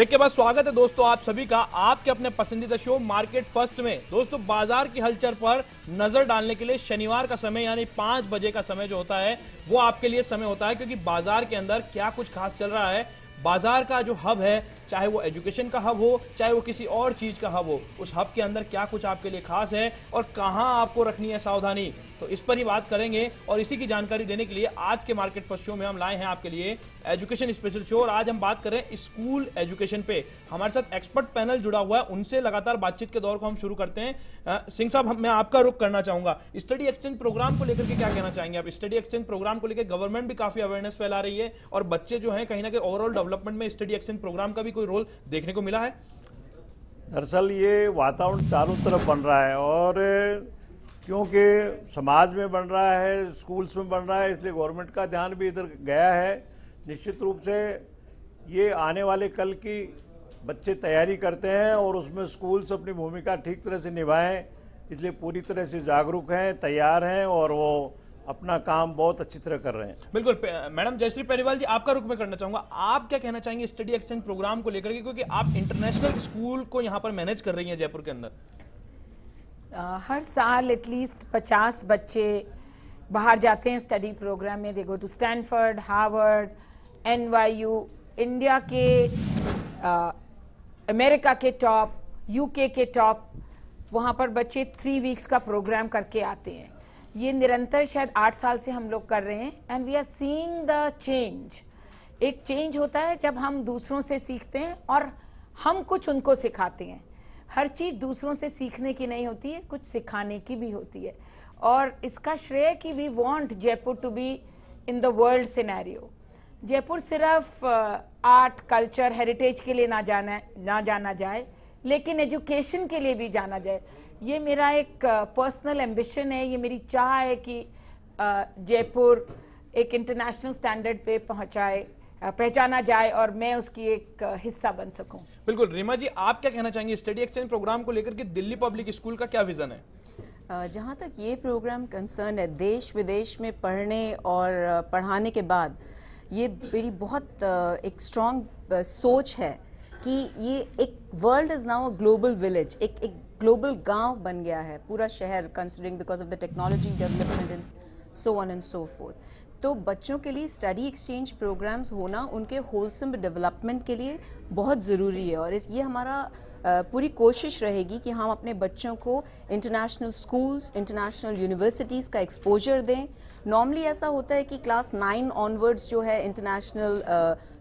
Break के बाद स्वागत है दोस्तों आप सभी का आपके अपने पसंदीदा शो मार्केट फर्स्ट में। दोस्तों बाजार की हलचल पर नजर डालने के लिए शनिवार का समय यानी 5 बजे का समय जो होता है वो आपके लिए समय होता है, क्योंकि बाजार के अंदर क्या कुछ खास चल रहा है। बाजार का जो हब है, चाहे वो एजुकेशन का हब हो चाहे वो किसी और चीज का हब हो, उस हब के अंदर क्या कुछ आपके लिए खास है और कहां आपको रखनी है सावधानी, तो इस पर ही बात करेंगे। और इसी की जानकारी देने के लिए आज के मार्केट फर्स्ट शो में हम लाए हैं आपके लिए एजुकेशन स्पेशल शो। और आज हम बात कर रहे हैं स्कूल एजुकेशन पे। हमारे साथ एक्सपर्ट पैनल जुड़ा हुआ है, उनसे लगातार बातचीत के दौर को हम शुरू करते हैं। सिंह साहब, मैं आपका रुख करना चाहूंगा, स्टडी एक्सचेंज प्रोग्राम को लेकर के क्या कहना चाहेंगे आप? स्टडी एक्सचेंज प्रोग्राम को लेकर गवर्नमेंट भी काफी अवेयरनेस फैला रही है और बच्चे जो है कहीं ना कहीं ओवरऑल डेवलपमेंट में स्टडी एक्सचेंज प्रोग्राम का भी कोई रोल देखने को मिला है? दरअसल ये वातावरण चारों तरफ बन रहा है और क्योंकि समाज में बन रहा है, स्कूल्स में बन रहा है, इसलिए गवर्नमेंट का ध्यान भी इधर गया है। निश्चित रूप से ये आने वाले कल की बच्चे तैयारी करते हैं और उसमें स्कूल्स अपनी भूमिका ठीक तरह से निभाएं, इसलिए पूरी तरह से जागरूक हैं, तैयार हैं और वो अपना काम बहुत अच्छी तरह कर रहे हैं। बिल्कुल। मैडम जयश्री पेरीवाल जी, आपका रुख मैं करना चाहूंगा, आप क्या कहना चाहेंगे स्टडी एक्सचेंज प्रोग्राम को लेकर के, क्योंकि आप इंटरनेशनल स्कूल को यहाँ पर मैनेज कर रही हैं जयपुर के अंदर। हर साल एटलीस्ट 50 बच्चे बाहर जाते हैं स्टडी प्रोग्राम में। They go to Stanford, Harvard, NYU, India के, अमेरिका के टॉप, UK के टॉप, वहाँ पर बच्चे 3 वीक्स का प्रोग्राम करके आते हैं। ये निरंतर शायद 8 साल से हम लोग कर रहे हैं and we are seeing the change. एक चेंज होता है जब हम दूसरों से सीखते हैं और हम कुछ उनको सिखाते हैं। हर चीज़ दूसरों से सीखने की नहीं होती है, कुछ सिखाने की भी होती है। और इसका श्रेय कि we want Jaipur to be in the world scenario. Jaipur सिर्फ आर्ट, कल्चर, हेरिटेज के लिए ना जाना जाए, लेकिन एजुकेशन के लिए भी जाना जाए। ये मेरा एक पर्सनल एम्बिशन है, ये मेरी चाह है कि जयपुर एक इंटरनेशनल स्टैंडर्ड पे पहचाना जाए और मैं उसकी एक हिस्सा बन सकूं। बिल्कुल। रीमा जी, आप क्या कहना चाहेंगे स्टडी एक्सचेंज प्रोग्राम को लेकर के? दिल्ली पब्लिक स्कूल का क्या विजन है? जहाँ तक ये प्रोग्राम कंसर्न है, देश विदेश में पढ़ने और पढ़ाने के बाद ये मेरी बहुत एक स्ट्रॉन्ग सोच है कि ये एक world is now a global village, एक ग्लोबल गांव बन गया है पूरा शहर, considering because of the technology development and so on and so fourth. तो बच्चों के लिए स्टडी एक्सचेंज प्रोग्राम्स होना उनके होलसम डेवलपमेंट के लिए बहुत ज़रूरी है। और ये हमारा पूरी कोशिश रहेगी कि हम अपने बच्चों को इंटरनेशनल स्कूल्स, इंटरनेशनल यूनिवर्सिटीज़ का एक्सपोजर दें। नॉर्मली ऐसा होता है कि क्लास 9 ऑनवर्ड्स जो है इंटरनेशनल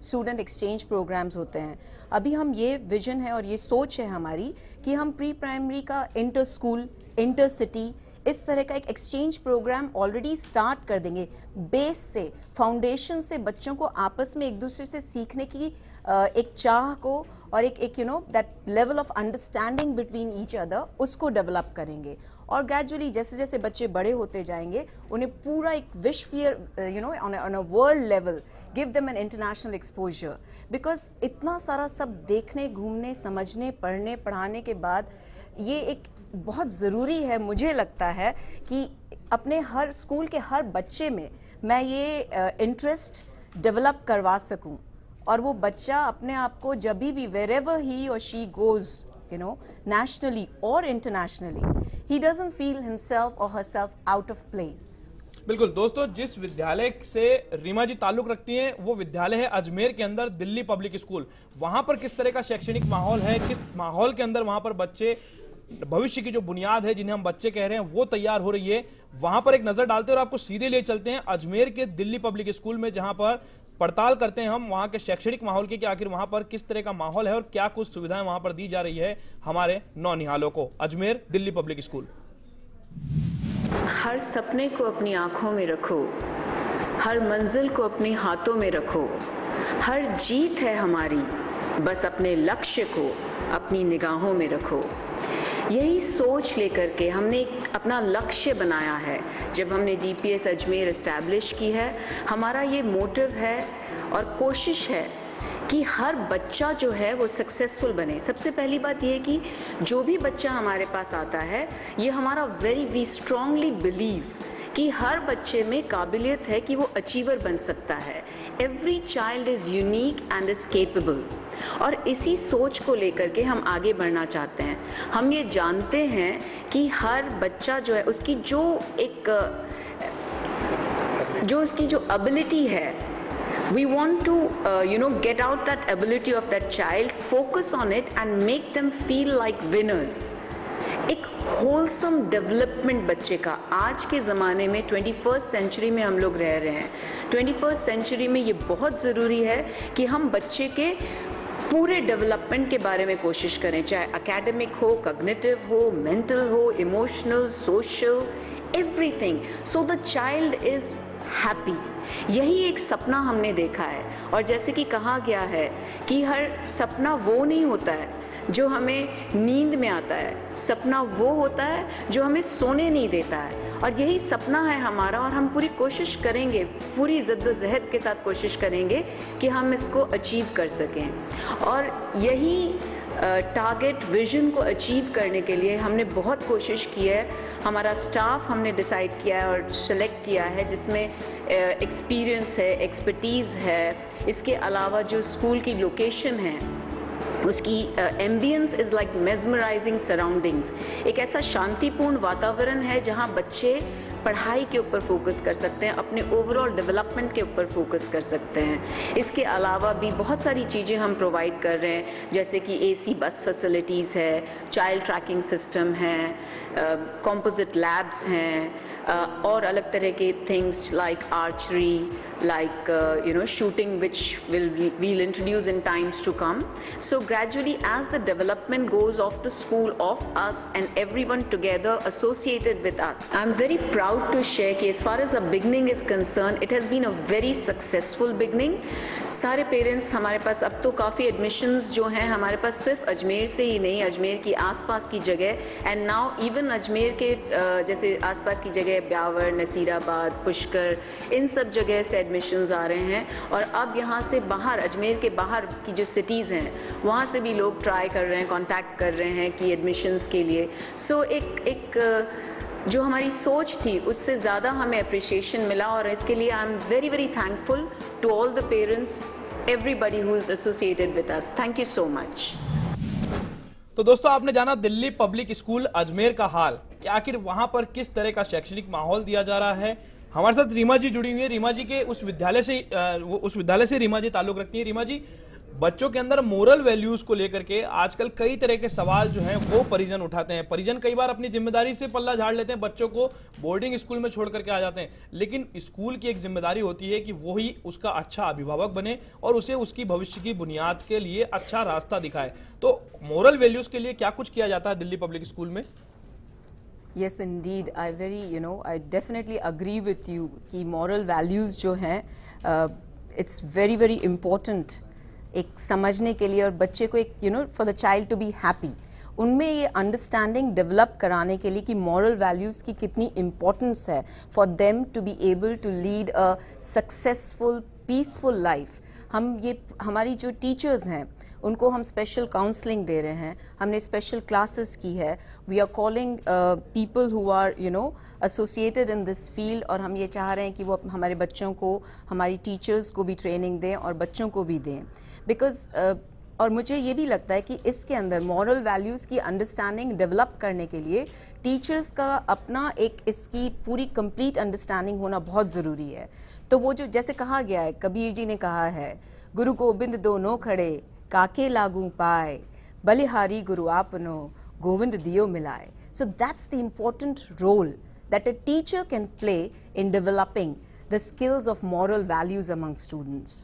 स्टूडेंट एक्सचेंज प्रोग्राम्स होते हैं। अभी हम ये विजन है और ये सोच है हमारी कि हम प्री प्राइमरी का इंटर स्कूल, इंटर सिटी, इस तरह का एक एक्सचेंज प्रोग्राम ऑलरेडी स्टार्ट कर देंगे। बेस से, फाउंडेशन से बच्चों को आपस में एक दूसरे से सीखने की एक चाह को और एक you know that level of understanding between each other, उसको डेवलप करेंगे। और ग्रेजुअली जैसे जैसे बच्चे बड़े होते जाएंगे, उन्हें पूरा एक विश्व you know on a world level give them an international exposure. Because इतना सारा सब देखने, घूमने, समझने, पढ़ने, पढ़ाने के बाद ये एक बहुत ज़रूरी है, मुझे लगता है कि अपने हर स्कूल के हर बच्चे में मैं ये इंटरेस्ट डेवलप करवा सकूं और वो बच्चा अपने आप को जब भी वेर एवर ही और she goes you know nationally और internationally, he doesn't feel himself और हरसेल्फ आउट ऑफ प्लेस। बिल्कुल दोस्तों, जिस विद्यालय से रीमा जी ताल्लुक रखती हैं वो विद्यालय है अजमेर के अंदर दिल्ली पब्लिक स्कूल। वहां पर किस तरह का शैक्षणिक माहौल है, किस माहौल के अंदर वहां पर बच्चे, भविष्य की जो बुनियाद है जिन्हें हम बच्चे कह रहे हैं, वो तैयार हो रही है, वहां पर एक नजर डालते हैं और आपको सीधे ले चलते हैं अजमेर के दिल्ली पब्लिक स्कूल में, जहां पर पड़ताल करते हैं हम वहां के शैक्षणिक माहौल की कि आखिर वहां पर किस तरह का माहौल है और क्या कुछ सुविधाएं वहां पर दी जा रही है हमारे नौनिहालों को। Ajmer Delhi public school. हर सपने को अपनी आंखों में रखो, हर मंजिल को अपने हाथों में रखो, हर जीत है हमारी, बस अपने लक्ष्य को अपनी निगाहों में रखो। यही सोच लेकर के हमने एक अपना लक्ष्य बनाया है। जब हमने DPS अजमेर इस्टेब्लिश की है, हमारा ये मोटिव है और कोशिश है कि हर बच्चा जो है वो सक्सेसफुल बने। सबसे पहली बात ये है कि जो भी बच्चा हमारे पास आता है, ये हमारा वी स्ट्रांगली बिलीव कि हर बच्चे में काबिलियत है कि वो अचीवर बन सकता है। Every child is unique and is capable. और इसी सोच को लेकर के हम आगे बढ़ना चाहते हैं। हम ये जानते हैं कि हर बच्चा जो है उसकी जो एबिलिटी है, we want to get out that ability of that child, focus on it and make them feel like winners. एक होलसम डेवलपमेंट बच्चे का आज के ज़माने में 21st सेंचुरी में हम लोग रह रहे हैं। 21st सेंचुरी में ये बहुत ज़रूरी है कि हम बच्चे के पूरे डेवलपमेंट के बारे में कोशिश करें, चाहे एकेडमिक हो, कॉग्निटिव हो, मेंटल हो, emotional, social, everything, so the child is happy. यही एक सपना हमने देखा है। और जैसे कि कहा गया है कि हर सपना वो नहीं होता है जो हमें नींद में आता है, सपना वो होता है जो हमें सोने नहीं देता है। और यही सपना है हमारा, और हम पूरी कोशिश करेंगे, पूरी जद्दोजहद के साथ कोशिश करेंगे कि हम इसको अचीव कर सकें। और यही टारगेट विजन को अचीव करने के लिए हमने बहुत कोशिश की है। हमारा स्टाफ हमने डिसाइड किया है और सेलेक्ट किया है जिसमें एक्सपीरियंस है, एक्सपर्टीज़ है। इसके अलावा जो स्कूल की लोकेशन है उसकी ambience is like mesmerising surroundings. एक ऐसा शांतिपूर्ण वातावरण है जहाँ बच्चे पढ़ाई के ऊपर फोकस कर सकते हैं, अपने ओवरऑल डेवलपमेंट के ऊपर फोकस कर सकते हैं। इसके अलावा भी बहुत सारी चीज़ें हम प्रोवाइड कर रहे हैं, जैसे कि AC बस फैसिलिटीज़ है, चाइल्ड ट्रैकिंग सिस्टम है, कंपोजिट लैब्स हैं, और अलग तरह के things like archery, like shooting, which we'll introduce in times to come. So gradually, as the development goes of the school, of us and everyone together associated with us, I'm very proud to share कि as far as the beginning is concerned, it has been a very successful beginning. सारे parents हमारे पास अब तो काफ़ी admissions जो हैं हमारे पास सिर्फ अजमेर से ही नहीं, अजमेर की आसपास की जगह, एंड नाउ इवन अजमेर के जैसे आसपास की जगह ब्यावर, नसीराबाद, पुष्कर, इन सब जगह से एडमिशन्स आ रहे हैं। और अब यहाँ से बाहर, अजमेर के बाहर की जो सिटीज़ हैं वहाँ से भी लोग ट्राई कर रहे हैं, कांटेक्ट कर रहे हैं कि एडमिशन्स के लिए। सो एक जो हमारी सोच थी उससे ज़्यादा हमें अप्रिशिएशन मिला, और इसके लिए I am very very thankful to all the parents, everybody who is associated with us. Thank you so much. तो दोस्तों, आपने जाना दिल्ली पब्लिक स्कूल अजमेर का हाल कि आखिर वहां पर किस तरह का शैक्षणिक माहौल दिया जा रहा है। हमारे साथ रीमा जी जुड़ी हुई है। रीमा जी के उस विद्यालय से रीमा जी ताल्लुक रखती है। रीमा जी, बच्चों के अंदर मोरल वैल्यूज को लेकर के आजकल कई तरह के सवाल जो हैं वो परिजन उठाते हैं। परिजन कई बार अपनी जिम्मेदारी से पल्ला झाड़ लेते हैं, बच्चों को बोर्डिंग स्कूल में छोड़ करके आ जाते हैं, लेकिन स्कूल की एक जिम्मेदारी होती है कि वो ही उसका अच्छा अभिभावक बने और उसे उसकी भविष्य की बुनियाद के लिए अच्छा रास्ता दिखाए। तो मोरल वैल्यूज के लिए क्या कुछ किया जाता है दिल्ली पब्लिक स्कूल में? Yes, indeed. I definitely agree with you कि moral values जो हैं, it's very very important एक समझने के लिए, और बच्चे को एक for the child to be happy, उनमें ये अंडरस्टैंडिंग डेवलप कराने के लिए कि मॉरल वैल्यूज़ की कितनी इम्पोर्टेंस है for them to be able to lead a successful peaceful life. हमारी जो टीचर्स हैं उनको हम स्पेशल काउंसलिंग दे रहे हैं, हमने स्पेशल क्लासेस की है। We are calling people who are associated in this field, और हम ये चाह रहे हैं कि वो हमारे बच्चों को, हमारी टीचर्स को भी ट्रेनिंग दें और बच्चों को भी दें, बिकॉज और मुझे ये भी लगता है कि इसके अंदर मॉरल वैल्यूज़ की अंडरस्टैंडिंग डेवलप करने के लिए टीचर्स का अपना एक इसकी पूरी कंप्लीट अंडरस्टैंडिंग होना बहुत ज़रूरी है। तो वो जो जैसे कहा गया है, कबीर जी ने कहा है, गुरु गोबिंद दोनों खड़े काके लागू पाए, बलिहारी गुरु आपनो गोविंद दियो मिलाए। So that's the important role that a teacher can play in developing the skills of moral values among students.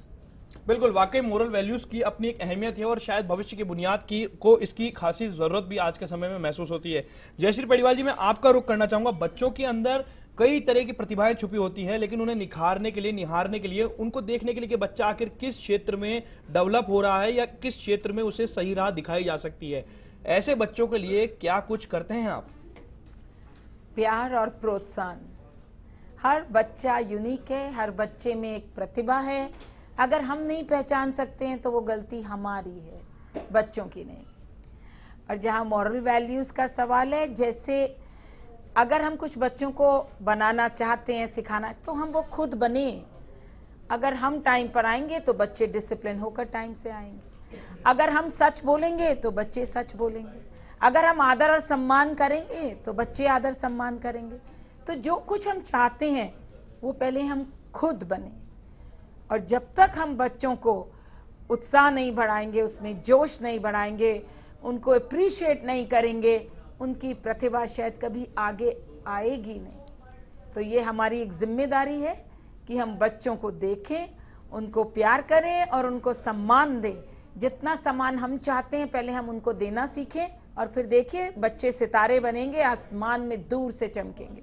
बिल्कुल, वाकई मोरल वैल्यूज की अपनी एक अहमियत है और शायद भविष्य की बुनियाद को इसकी खासी जरूरत भी आज के समय में महसूस होती है। जयश्री पेडीवाल जी, मैं आपका रुख करना चाहूंगा। बच्चों के अंदर कई तरह की प्रतिभाएं छुपी होती है, लेकिन उन्हें निखारने के लिए, निहारने के लिए, उनको देखने के लिए कि बच्चा आखिर किस क्षेत्र में डेवलप हो रहा है या किस क्षेत्र में उसे सही राह दिखाई जा सकती है, ऐसे बच्चों के लिए क्या कुछ करते हैं आप? प्यार और प्रोत्साहन। हर बच्चा यूनिक है, हर बच्चे में एक प्रतिभा है। अगर हम नहीं पहचान सकते हैं तो वो गलती हमारी है, बच्चों की नहीं। और जहाँ मॉरल वैल्यूज़ का सवाल है, जैसे अगर हम कुछ बच्चों को बनाना चाहते हैं, सिखाना, तो हम वो खुद बने। अगर हम टाइम पर आएंगे तो बच्चे डिसिप्लिन होकर टाइम से आएंगे। अगर हम सच बोलेंगे तो बच्चे सच बोलेंगे, अगर हम आदर और सम्मान करेंगे तो बच्चे आदर सम्मान करेंगे। तो जो कुछ हम चाहते हैं वो पहले हम खुद बने, और जब तक हम बच्चों को उत्साह नहीं बढ़ाएंगे, उसमें जोश नहीं बढ़ाएंगे, उनको अप्रिशिएट नहीं करेंगे, उनकी प्रतिभा शायद कभी आगे आएगी नहीं। तो ये हमारी एक जिम्मेदारी है कि हम बच्चों को देखें, उनको प्यार करें और उनको सम्मान दें। जितना सम्मान हम चाहते हैं पहले हम उनको देना सीखें, और फिर देखिए बच्चे सितारे बनेंगे, आसमान में दूर से चमकेंगे।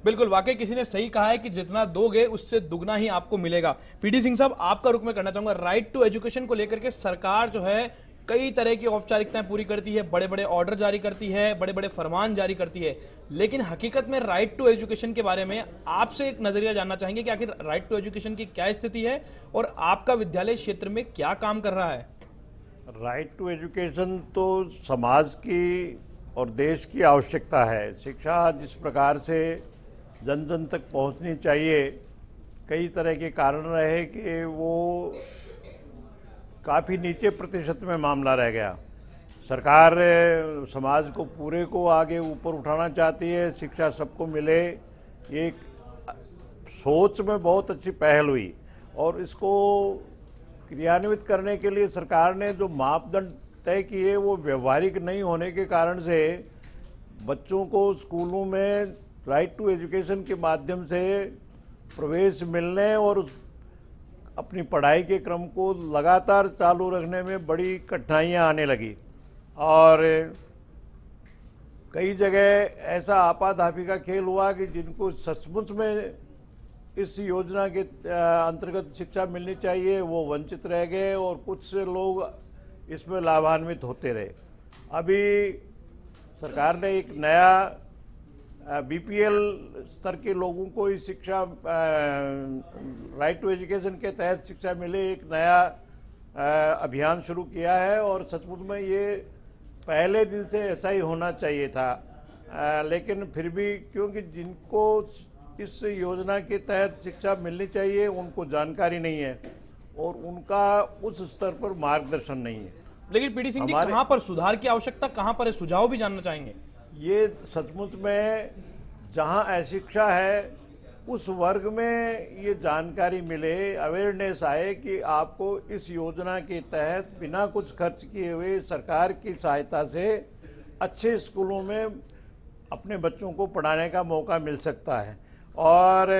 बिल्कुल, वाकई किसी ने सही कहा है कि जितना दोगे उससे दुगना ही आपको मिलेगा। पीडी सिंह साहब, आपका रुख मैं करना चाहूंगा। राइट टू एजुकेशन को लेकर के सरकार जो है कई तरह की औपचारिकताएं पूरी करती है, बड़े बड़े ऑर्डर जारी करती है, बड़े बड़े फरमान जारी करती है, लेकिन हकीकत में राइट टू एजुकेशन के बारे में आपसे एक नजरिया जानना चाहेंगे कि आखिर राइट टू एजुकेशन की क्या स्थिति है और आपका विद्यालय क्षेत्र में क्या काम कर रहा है। राइट टू एजुकेशन तो समाज की और देश की आवश्यकता है। शिक्षा जिस प्रकार से जन जन तक पहुंचनी चाहिए, कई तरह के कारण रहे कि वो काफ़ी नीचे प्रतिशत में मामला रह गया। सरकार समाज को पूरे को आगे ऊपर उठाना चाहती है, शिक्षा सबको मिले, एक सोच में बहुत अच्छी पहल हुई, और इसको क्रियान्वित करने के लिए सरकार ने जो मापदंड तय किए वो व्यवहारिक नहीं होने के कारण से बच्चों को स्कूलों में राइट टू एजुकेशन के माध्यम से प्रवेश मिलने और अपनी पढ़ाई के क्रम को लगातार चालू रखने में बड़ी कठिनाइयां आने लगी, और कई जगह ऐसा आपाधापी का खेल हुआ कि जिनको सचमुच में इस योजना के अंतर्गत शिक्षा मिलनी चाहिए वो वंचित रह गए, और कुछ से लोग इसमें लाभान्वित होते रहे। अभी सरकार ने एक नया बीपीएल स्तर के लोगों को इस शिक्षा राइट टू एजुकेशन के तहत शिक्षा मिले एक नया अभियान शुरू किया है, और सचमुच में ये पहले दिन से ऐसा ही होना चाहिए था। लेकिन फिर भी क्योंकि जिनको इस योजना के तहत शिक्षा मिलनी चाहिए उनको जानकारी नहीं है और उनका उस स्तर पर मार्गदर्शन नहीं है। लेकिन पीडी सिंह जी, कहां पर सुधार की आवश्यकता, कहां पर है, सुझाव भी जानना चाहेंगे। ये सचमुच में जहां अशिक्षा है उस वर्ग में ये जानकारी मिले, अवेयरनेस आए कि आपको इस योजना के तहत बिना कुछ खर्च किए हुए सरकार की सहायता से अच्छे स्कूलों में अपने बच्चों को पढ़ाने का मौका मिल सकता है। और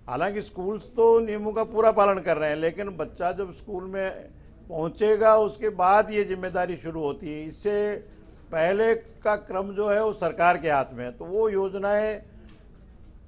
हालांकि स्कूल्स तो नियमों का पूरा पालन कर रहे हैं, लेकिन बच्चा जब स्कूल में पहुंचेगा उसके बाद ये जिम्मेदारी शुरू होती है। इससे पहले का क्रम जो है वो सरकार के हाथ में है, तो वो योजनाएं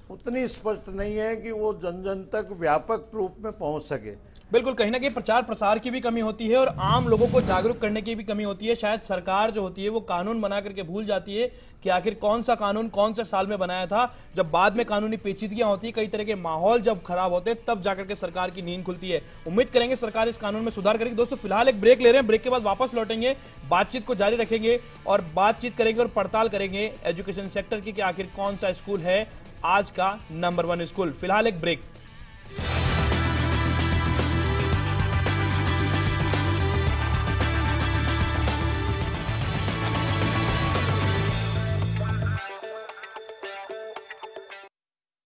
उतनी स्पष्ट नहीं है कि वो जन जन तक व्यापक रूप में पहुंच सके। बिल्कुल, कहीं ना कहीं प्रचार प्रसार की भी कमी होती है और आम लोगों को जागरूक करने की भी कमी होती है। शायद सरकार जो होती है वो कानून बना करके भूल जाती है कि आखिर कौन सा कानून कौन से साल में बनाया था। जब बाद में कानूनी पेचीदगियां होती है, कई तरह के माहौल जब खराब होते हैं, तब जाकर के सरकार की नींद खुलती है। उम्मीद करेंगे सरकार इस कानून में सुधार करेगी। दोस्तों, फिलहाल एक ब्रेक ले रहे हैं, ब्रेक के बाद वापस लौटेंगे, बातचीत को जारी रखेंगे और बातचीत करेंगे और पड़ताल करेंगे एजुकेशन सेक्टर की कि आखिर कौन सा स्कूल है आज का नंबर 1 स्कूल। फिलहाल एक ब्रेक।